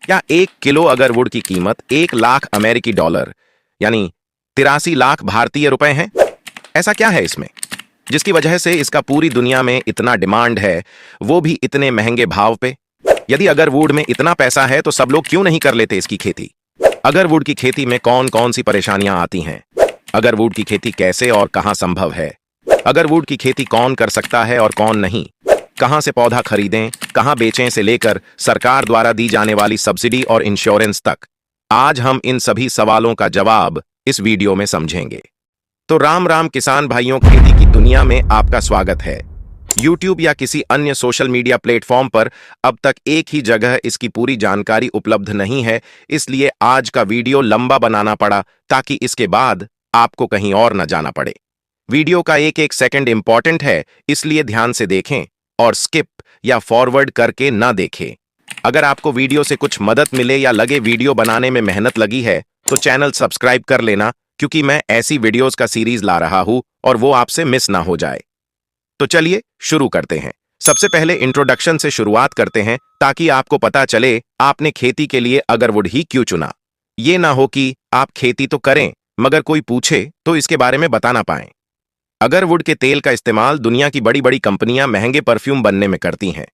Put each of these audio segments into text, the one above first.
क्या 1 kilo agarwood की कीमत 1 लाख अमेरिकी डॉलर यानी 83 लाख भारतीय रुपए है? ऐसा क्या है इसमें जिसकी वजह से इसका पूरी दुनिया में इतना डिमांड है, वो भी इतने महंगे भाव पे? यदि अगरवुड में इतना पैसा है तो सब लोग क्यों नहीं कर लेते इसकी खेती? अगरवुड की खेती में कौन कौन सी परेशानियां आती हैं? अगरवुड की खेती कैसे और कहां संभव है? अगरवुड की खेती कौन कर सकता है और कौन नहीं? कहां से पौधा खरीदें, कहां बेचें से लेकर सरकार द्वारा दी जाने वाली सब्सिडी और इंश्योरेंस तक, आज हम इन सभी सवालों का जवाब इस वीडियो में समझेंगे। तो राम राम किसान भाइयों, खेती की दुनिया में आपका स्वागत है। YouTube या किसी अन्य सोशल मीडिया प्लेटफॉर्म पर अब तक एक ही जगह इसकी पूरी जानकारी उपलब्ध नहीं है, इसलिए आज का वीडियो लंबा बनाना पड़ा ताकि इसके बाद आपको कहीं और न जाना पड़े। वीडियो का एक एक सेकंड इंपॉर्टेंट है, इसलिए ध्यान से देखें और स्किप या फॉरवर्ड करके ना देखें। अगर आपको वीडियो से कुछ मदद मिले या लगे वीडियो बनाने में मेहनत लगी है तो चैनल सब्सक्राइब कर लेना, क्योंकि मैं ऐसी वीडियोस का सीरीज ला रहा हूं और वो आपसे मिस ना हो जाए। तो चलिए शुरू करते हैं। सबसे पहले इंट्रोडक्शन से शुरुआत करते हैं ताकि आपको पता चले आपने खेती के लिए अगरवुड ही क्यों चुना। ये ना हो कि आप खेती तो करें मगर कोई पूछे तो इसके बारे में बता ना पाएं। अगरवुड के तेल का इस्तेमाल दुनिया की बड़ी बड़ी कंपनियां महंगे परफ्यूम बनने में करती हैं।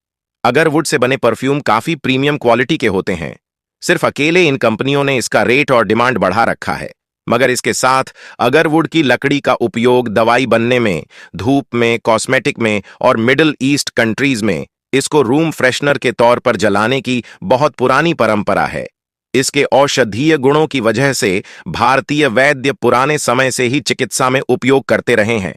अगरवुड से बने परफ्यूम काफी प्रीमियम क्वालिटी के होते हैं। सिर्फ अकेले इन कंपनियों ने इसका रेट और डिमांड बढ़ा रखा है, मगर इसके साथ अगरवुड की लकड़ी का उपयोग दवाई बनने में, धूप में, कॉस्मेटिक में और मिडिल ईस्ट कंट्रीज में इसको रूम फ्रेशनर के तौर पर जलाने की बहुत पुरानी परंपरा है। इसके औषधीय गुणों की वजह से भारतीय वैद्य पुराने समय से ही चिकित्सा में उपयोग करते रहे हैं।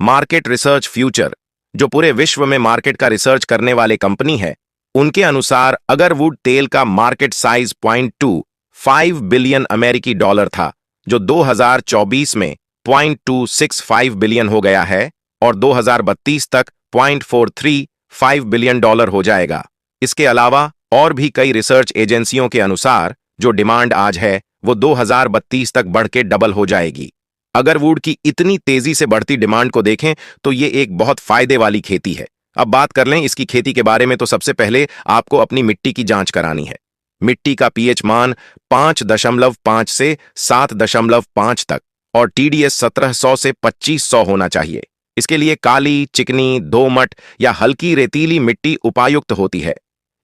मार्केट रिसर्च फ्यूचर, जो पूरे विश्व में मार्केट का रिसर्च करने वाले कंपनी है, उनके अनुसार अगरवुड तेल का मार्केट साइज 0.25 बिलियन अमेरिकी डॉलर था, जो 2024 में 0.265 बिलियन हो गया है और 2032 तक 0.435 बिलियन डॉलर हो जाएगा। इसके अलावा और भी कई रिसर्च एजेंसियों के अनुसार जो डिमांड आज है वो 2032 तक बढ़ के डबल हो जाएगी। अगरवुड की इतनी तेजी से बढ़ती डिमांड को देखें तो ये एक बहुत फायदे वाली खेती है। अब बात कर लें इसकी खेती के बारे में, तो सबसे पहले आपको अपनी मिट्टी की जांच करानी है। मिट्टी का पीएच मान 5.5 से 7.5 तक और TDS 1700 से 2500 होना चाहिए। इसके लिए काली, चिकनी, दोमट या हल्की रेतीली मिट्टी उपयुक्त होती है।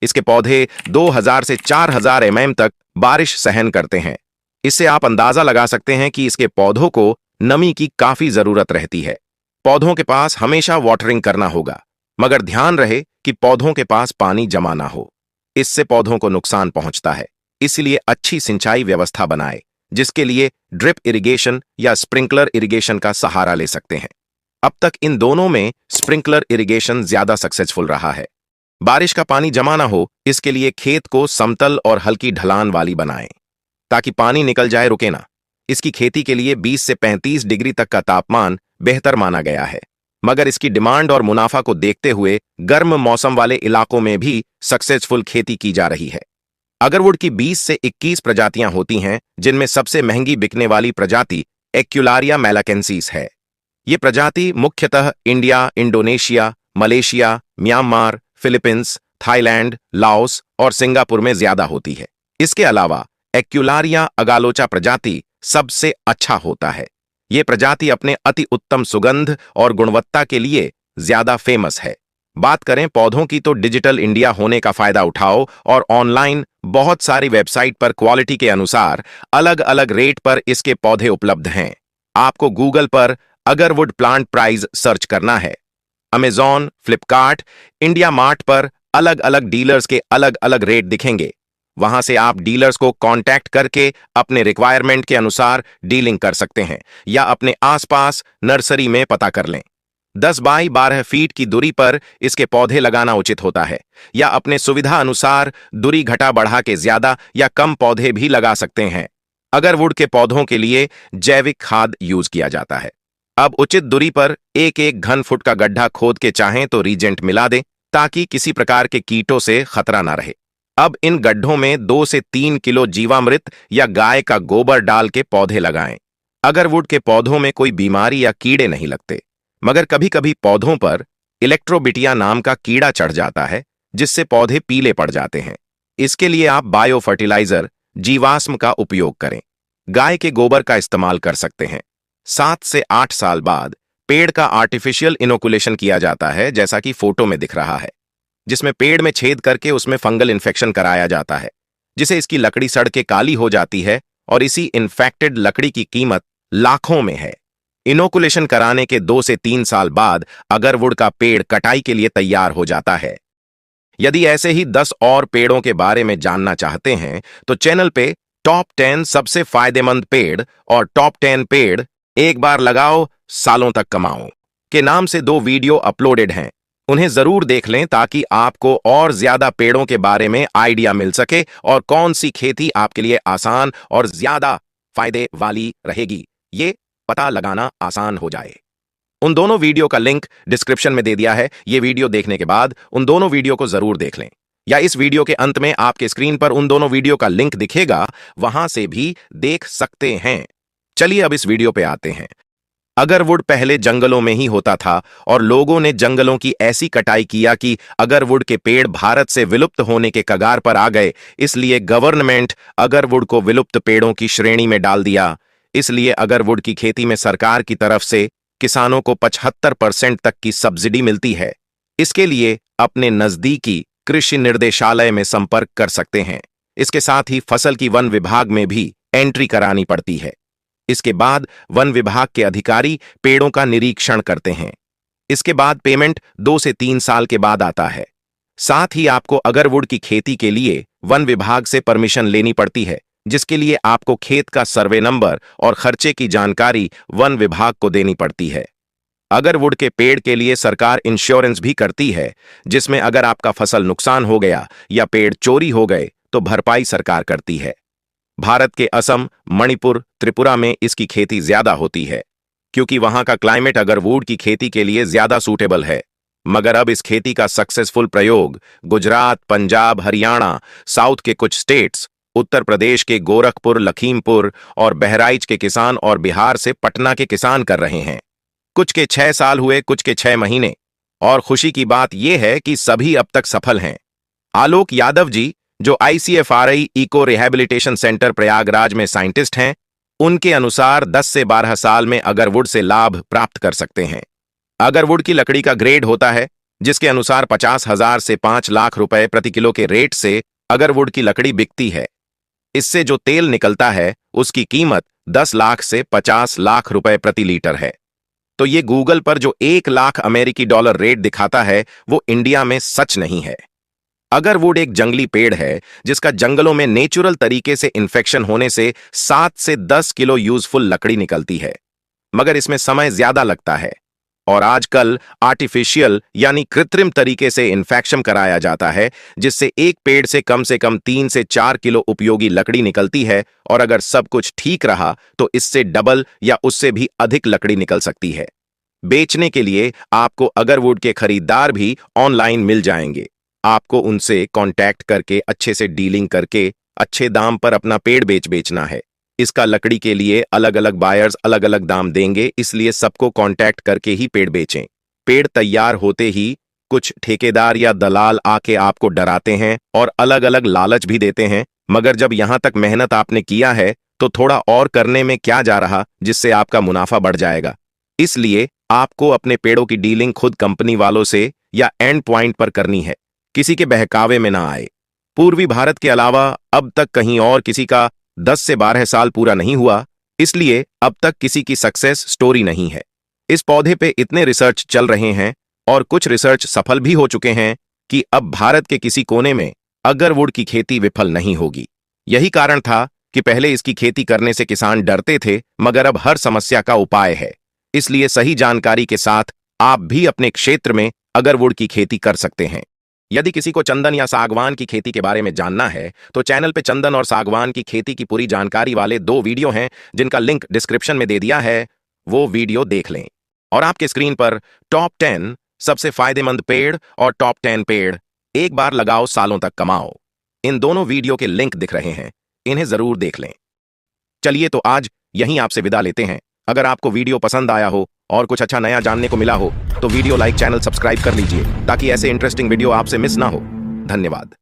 इसके पौधे 2000 से 4000 mm तक बारिश सहन करते हैं। इससे आप अंदाजा लगा सकते हैं कि इसके पौधों को नमी की काफी जरूरत रहती है। पौधों के पास हमेशा वाटरिंग करना होगा, मगर ध्यान रहे कि पौधों के पास पानी जमा ना हो, इससे पौधों को नुकसान पहुंचता है। इसलिए अच्छी सिंचाई व्यवस्था बनाए, जिसके लिए ड्रिप इरिगेशन या स्प्रिंकलर इरिगेशन का सहारा ले सकते हैं। अब तक इन दोनों में स्प्रिंकलर इरिगेशन ज्यादा सक्सेसफुल रहा है। बारिश का पानी जमा ना हो, इसके लिए खेत को समतल और हल्की ढलान वाली बनाएं ताकि पानी निकल जाए, रुके ना। इसकी खेती के लिए 20 से 35 डिग्री तक का तापमान बेहतर माना गया है, मगर इसकी डिमांड और मुनाफा को देखते हुए गर्म मौसम वाले इलाकों में भी सक्सेसफुल खेती की जा रही है। अगरवुड की 20 से 21 प्रजातियां होती हैं, जिनमें सबसे महंगी बिकने वाली प्रजाति एक्युलारिया मैलाकेंसिस है। ये प्रजाति मुख्यतः India, Indonesia, Malaysia, Myanmar, Philippines, Thailand, Laos और सिंगापुर में ज्यादा होती है। इसके अलावा एक्युलारिया अगालोचा प्रजाति सबसे अच्छा होता है। ये प्रजाति अपने अति उत्तम सुगंध और गुणवत्ता के लिए ज्यादा फेमस है। बात करें पौधों की, तो डिजिटल इंडिया होने का फायदा उठाओ और ऑनलाइन बहुत सारी वेबसाइट पर क्वालिटी के अनुसार अलग अलग रेट पर इसके पौधे उपलब्ध हैं। आपको गूगल पर अगरवुड प्लांट प्राइस सर्च करना है। अमेजॉन, फ्लिपकार्ट, इंडिया मार्ट पर अलग अलग डीलर्स के अलग अलग रेट दिखेंगे। वहां से आप डीलर्स को कांटेक्ट करके अपने रिक्वायरमेंट के अनुसार डीलिंग कर सकते हैं या अपने आसपास नर्सरी में पता कर लें। 10 बाई 12 फीट की दूरी पर इसके पौधे लगाना उचित होता है, या अपने सुविधा अनुसार दूरी घटा बढ़ा के ज्यादा या कम पौधे भी लगा सकते हैं। अगरवुड के पौधों के लिए जैविक खाद यूज किया जाता है। अब उचित दूरी पर एक एक घन फुट का गड्ढा खोद के चाहें तो रीजेंट मिला दें ताकि किसी प्रकार के कीटों से खतरा ना रहे। अब इन गड्ढों में 2 से 3 किलो जीवामृत या गाय का गोबर डाल के पौधे लगाएं। अगरवुड के पौधों में कोई बीमारी या कीड़े नहीं लगते, मगर कभी कभी पौधों पर इलेक्ट्रोबिटिया नाम का कीड़ा चढ़ जाता है, जिससे पौधे पीले पड़ जाते हैं। इसके लिए आप बायो फर्टिलाइजर जीवाश्म का उपयोग करें। गाय के गोबर का इस्तेमाल कर सकते हैं। 7 से 8 साल बाद पेड़ का आर्टिफिशियल इनोकुलेशन किया जाता है, जैसा कि फोटो में दिख रहा है, जिसमें पेड़ में छेद करके उसमें फंगल इन्फेक्शन कराया जाता है, जिसे इसकी लकड़ी सड़ के काली हो जाती है और इसी इन्फेक्टेड लकड़ी की कीमत लाखों में है। इनोकुलेशन कराने के 2 से 3 साल बाद अगरवुड का पेड़ कटाई के लिए तैयार हो जाता है। यदि ऐसे ही 10 और पेड़ों के बारे में जानना चाहते हैं तो चैनल पे टॉप 10 सबसे फायदेमंद पेड़ और टॉप 10 पेड़ एक बार लगाओ सालों तक कमाओ के नाम से 2 वीडियो अपलोडेड हैं। उन्हें जरूर देख लें ताकि आपको और ज्यादा पेड़ों के बारे में आइडिया मिल सके और कौन सी खेती आपके लिए आसान और ज्यादा फायदे वाली रहेगी, ये पता लगाना आसान हो जाए। उन दोनों वीडियो का लिंक डिस्क्रिप्शन में दे दिया है। ये वीडियो देखने के बाद उन दोनों वीडियो को जरूर देख लें, या इस वीडियो के अंत में आपके स्क्रीन पर उन दोनों वीडियो का लिंक दिखेगा, वहां से भी देख सकते हैं। चलिए अब इस वीडियो पे आते हैं। अगरवुड पहले जंगलों में ही होता था और लोगों ने जंगलों की ऐसी कटाई किया कि अगरवुड के पेड़ भारत से विलुप्त होने के कगार पर आ गए। इसलिए गवर्नमेंट अगरवुड को विलुप्त पेड़ों की श्रेणी में डाल दिया। इसलिए अगरवुड की खेती में सरकार की तरफ से किसानों को 75% तक की सब्सिडी मिलती है। इसके लिए अपने नजदीकी कृषि निर्देशालय में संपर्क कर सकते हैं। इसके साथ ही फसल की वन विभाग में भी एंट्री करानी पड़ती है। इसके बाद वन विभाग के अधिकारी पेड़ों का निरीक्षण करते हैं। इसके बाद पेमेंट 2 से 3 साल के बाद आता है। साथ ही आपको अगरवुड की खेती के लिए वन विभाग से परमिशन लेनी पड़ती है, जिसके लिए आपको खेत का सर्वे नंबर और खर्चे की जानकारी वन विभाग को देनी पड़ती है। अगरवुड के पेड़ के लिए सरकार इंश्योरेंस भी करती है, जिसमें अगर आपका फसल नुकसान हो गया या पेड़ चोरी हो गए तो भरपाई सरकार करती है। भारत के असम, मणिपुर, त्रिपुरा में इसकी खेती ज्यादा होती है, क्योंकि वहां का क्लाइमेट अगरवुड की खेती के लिए ज्यादा सूटेबल है। मगर अब इस खेती का सक्सेसफुल प्रयोग गुजरात, पंजाब, हरियाणा, साउथ के कुछ स्टेट्स, उत्तर प्रदेश के गोरखपुर, लखीमपुर और बहराइच के किसान और बिहार से पटना के किसान कर रहे हैं। कुछ के 6 साल हुए, कुछ के 6 महीने। और खुशी की बात यह है कि सभी अब तक सफल हैं। आलोक यादव जी, जो ICFRI eco rehabilitation centre Prayagraj में साइंटिस्ट हैं, उनके अनुसार 10 से 12 साल में अगरवुड से लाभ प्राप्त कर सकते हैं। अगरवुड की लकड़ी का ग्रेड होता है, जिसके अनुसार 50,000 से 5 लाख रुपए प्रति किलो के रेट से अगरवुड की लकड़ी बिकती है। इससे जो तेल निकलता है उसकी कीमत 10 लाख से 50 लाख रुपए प्रति लीटर है। तो ये गूगल पर जो 1 लाख अमेरिकी डॉलर रेट दिखाता है वो इंडिया में सच नहीं है। अगरवुड एक जंगली पेड़ है जिसका जंगलों में नेचुरल तरीके से इन्फेक्शन होने से 7 से 10 किलो यूजफुल लकड़ी निकलती है, मगर इसमें समय ज्यादा लगता है। और आजकल आर्टिफिशियल यानी कृत्रिम तरीके से इन्फेक्शन कराया जाता है, जिससे एक पेड़ से कम 3 से 4 किलो उपयोगी लकड़ी निकलती है। और अगर सब कुछ ठीक रहा तो इससे डबल या उससे भी अधिक लकड़ी निकल सकती है। बेचने के लिए आपको अगरवुड के खरीदार भी ऑनलाइन मिल जाएंगे। आपको उनसे कांटेक्ट करके अच्छे से डीलिंग करके अच्छे दाम पर अपना पेड़ बेचना है। इसका लकड़ी के लिए अलग अलग बायर्स अलग अलग दाम देंगे, इसलिए सबको कांटेक्ट करके ही पेड़ बेचें। पेड़ तैयार होते ही कुछ ठेकेदार या दलाल आके आपको डराते हैं और अलग अलग लालच भी देते हैं, मगर जब यहां तक मेहनत आपने किया है तो थोड़ा और करने में क्या जा रहा, जिससे आपका मुनाफा बढ़ जाएगा। इसलिए आपको अपने पेड़ों की डीलिंग खुद कंपनी वालों से या एंड पॉइंट पर करनी है, किसी के बहकावे में ना आए। पूर्वी भारत के अलावा अब तक कहीं और किसी का 10 से 12 साल पूरा नहीं हुआ, इसलिए अब तक किसी की सक्सेस स्टोरी नहीं है। इस पौधे पे इतने रिसर्च चल रहे हैं और कुछ रिसर्च सफल भी हो चुके हैं कि अब भारत के किसी कोने में अगरवुड की खेती विफल नहीं होगी। यही कारण था कि पहले इसकी खेती करने से किसान डरते थे, मगर अब हर समस्या का उपाय है। इसलिए सही जानकारी के साथ आप भी अपने क्षेत्र में अगरवुड की खेती कर सकते हैं। यदि किसी को चंदन या सागवान की खेती के बारे में जानना है तो चैनल पे चंदन और सागवान की खेती की पूरी जानकारी वाले 2 वीडियो हैं, जिनका लिंक डिस्क्रिप्शन में दे दिया है। वो वीडियो देख लें। और आपके स्क्रीन पर टॉप 10 सबसे फायदेमंद पेड़ और टॉप 10 पेड़ एक बार लगाओ सालों तक कमाओ, इन दोनों वीडियो के लिंक दिख रहे हैं, इन्हें जरूर देख लें। चलिए तो आज यहीं आपसे विदा लेते हैं। अगर आपको वीडियो पसंद आया हो और कुछ अच्छा नया जानने को मिला हो तो वीडियो लाइक, चैनल सब्सक्राइब कर लीजिए ताकि ऐसे इंटरेस्टिंग वीडियो आपसे मिस ना हो। धन्यवाद।